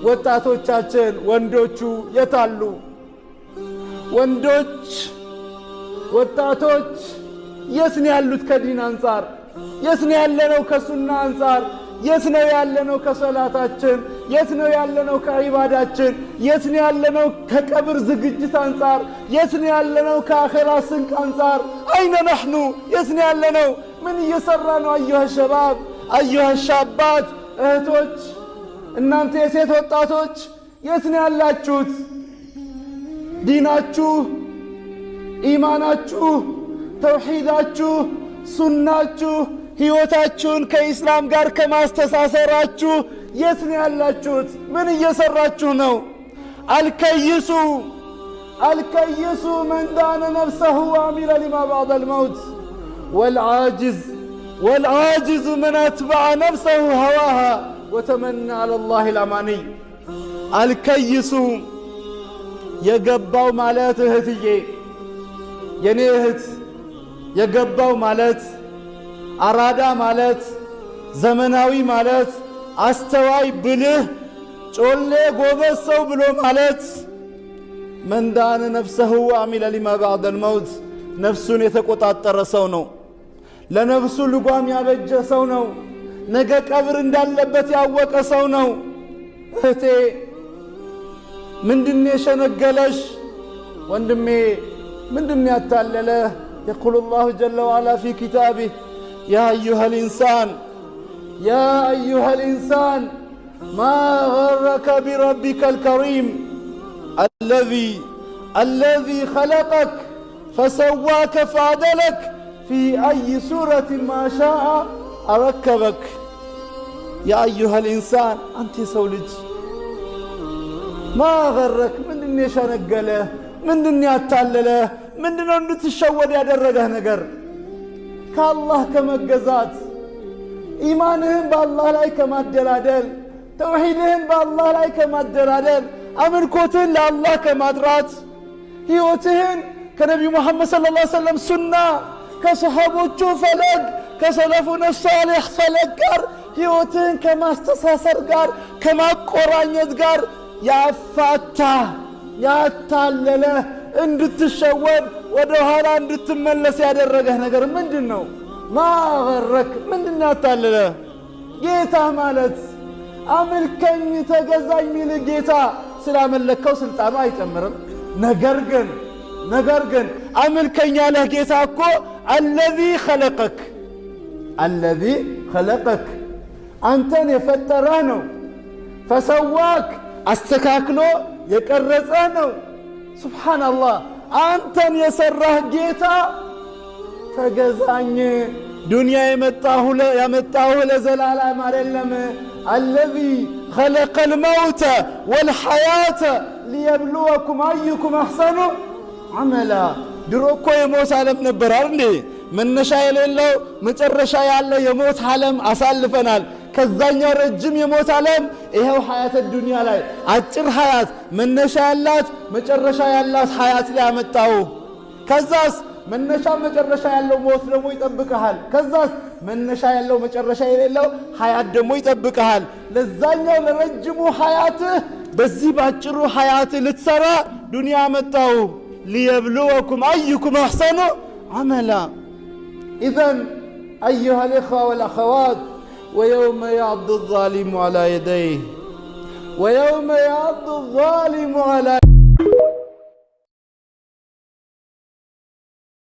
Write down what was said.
ወጣቶቻችን ወንዶቹ የታሉ? ወንዶች ወጣቶች የት ነው ያሉት? ከዲን አንፃር የት ነው ያለነው? ከሱና አንፃር የት ነው ያለነው? ከሰላታችን የት ነው ያለነው? ከዒባዳችን የት ነው ያለነው? ከቀብር ዝግጅት አንፃር የት ነው ያለነው? ከአኺራ ስንቅ አንፃር አይነ ነሕኑ የት ነው ያለነው? ምን እየሰራ ነው? አዩሃ ሸባብ አዩሃ ሻባት እህቶች እናንተ የሴት ወጣቶች የት ነው ያላችሁት? ዲናችሁ፣ ኢማናችሁ፣ ተውሂዳችሁ፣ ሱናችሁ ሕይወታችሁን ከኢስላም ጋር ከማስተሳሰራችሁ የት ነው ያላችሁት? ምን እየሰራችሁ ነው? አልከይሱ መን ዳነ ነፍሰሁ ወዐሚለ ሊማ በዕደል መውት ወልዓጅዝ መን አትበዐ ነፍሰሁ ሀዋሃ ወተመና ዐለላሂ አልአማኒይ። አልከይሱ የገባው ማለት እህትዬ፣ የኔ እህት የገባው ማለት አራዳ ማለት ዘመናዊ ማለት አስተዋይ ብልህ ጮሌ ጎበዝ ሰው ብሎ ማለት መን ዳነ ነፍሰሁ ወዐሚለ ሊማ በዕደል መውት ነፍሱን የተቆጣጠረ ሰው ነው። ለነፍሱ ልጓም ያበጀ ሰው ነው። ነገ ቀብር እንዳለበት ያወቀ ሰው ነው። እህቴ ምንድን የሸነገለሽ? ወንድሜ ምንድን ያታለለህ? የቁሉ ላሁ ጀለ ወዐላ ፊ ኪታቢህ يا أيها الإنسان ما غرك بربك الكريم الذي خلقك فسواك فعدلك في أي سورة ما شاء أركبك. يا أيها الإنسان أنت سولج ما غرك من دنيا شنقله من دنيا تالله من دنيا تشود يا درجة نجر ከአላህ ከመገዛት ኢማንህን በአላህ ላይ ከማደላደል ተውሂድህን በአላህ ላይ ከማደላደል አምልኮትህን ለአላህ ከማድራት ሕይወትህን ከነቢዩ ሙሐመድ ሰለላሁ ዐለይሂ ወሰለም ሱና ከሰሃቦቹ ፈለግ ከሰለፉነ ሷሊህ ፈለግ ጋር ሕይወትህን ከማስተሳሰር ጋር ከማቆራኘት ጋር ያፋታ ያታለለ እንድትሸወድ ወደ ኋላ እንድትመለስ ያደረገህ ነገር ምንድን ነው? ማገረክ ምንድን ያታለለ? ጌታ ማለት አምልከኝ ተገዛኝ ሚል ጌታ ስላመለከው ስልጣኑ አይጨምርም። ነገር ግን አምልከኝ ያለህ ጌታ እኮ አለዚ ኸለቀክ አንተን የፈጠረህ ነው። ፈሰዋክ አስተካክሎ የቀረጸህ ነው። ሱብሓነላህ አንተን የሰራህ ጌታ ተገዛኝ። ዱንያ ያመጣሁ ለዘላለም አይደለም። አለዚ ኸለቀል መውተ ወልሐያተ ሊየብሉወኩም አዩኩም አሕሰኑ ዐመላ። ድሮ እኮ የሞት ዓለም ነበር አይደል? መነሻ የሌለው መጨረሻ ያለው የሞት ዓለም አሳልፈናል። ከዛኛው ረጅም የሞት ዓለም ይሄው ሐያተ ዱንያ ላይ አጭር ሐያት መነሻ ያላት መጨረሻ ያላት ሐያት ላይ አመጣው። ከዛስ መነሻ መጨረሻ ያለው ሞት ደግሞ ይጠብቅሃል። ከዛስ መነሻ ያለው መጨረሻ የሌለው ሐያት ደግሞ ይጠብቅሃል። ለዛኛው ለረጅሙ ሐያትህ በዚህ ባጭሩ ሐያትህ ልትሰራ ዱንያ አመጣው። ሊየብሉወኩም አዩኩም አሕሰኑ ዐመላ። ኢዘን አዩሃ ልኢኽዋ ወልአኸዋት ويوم يعض الظالم على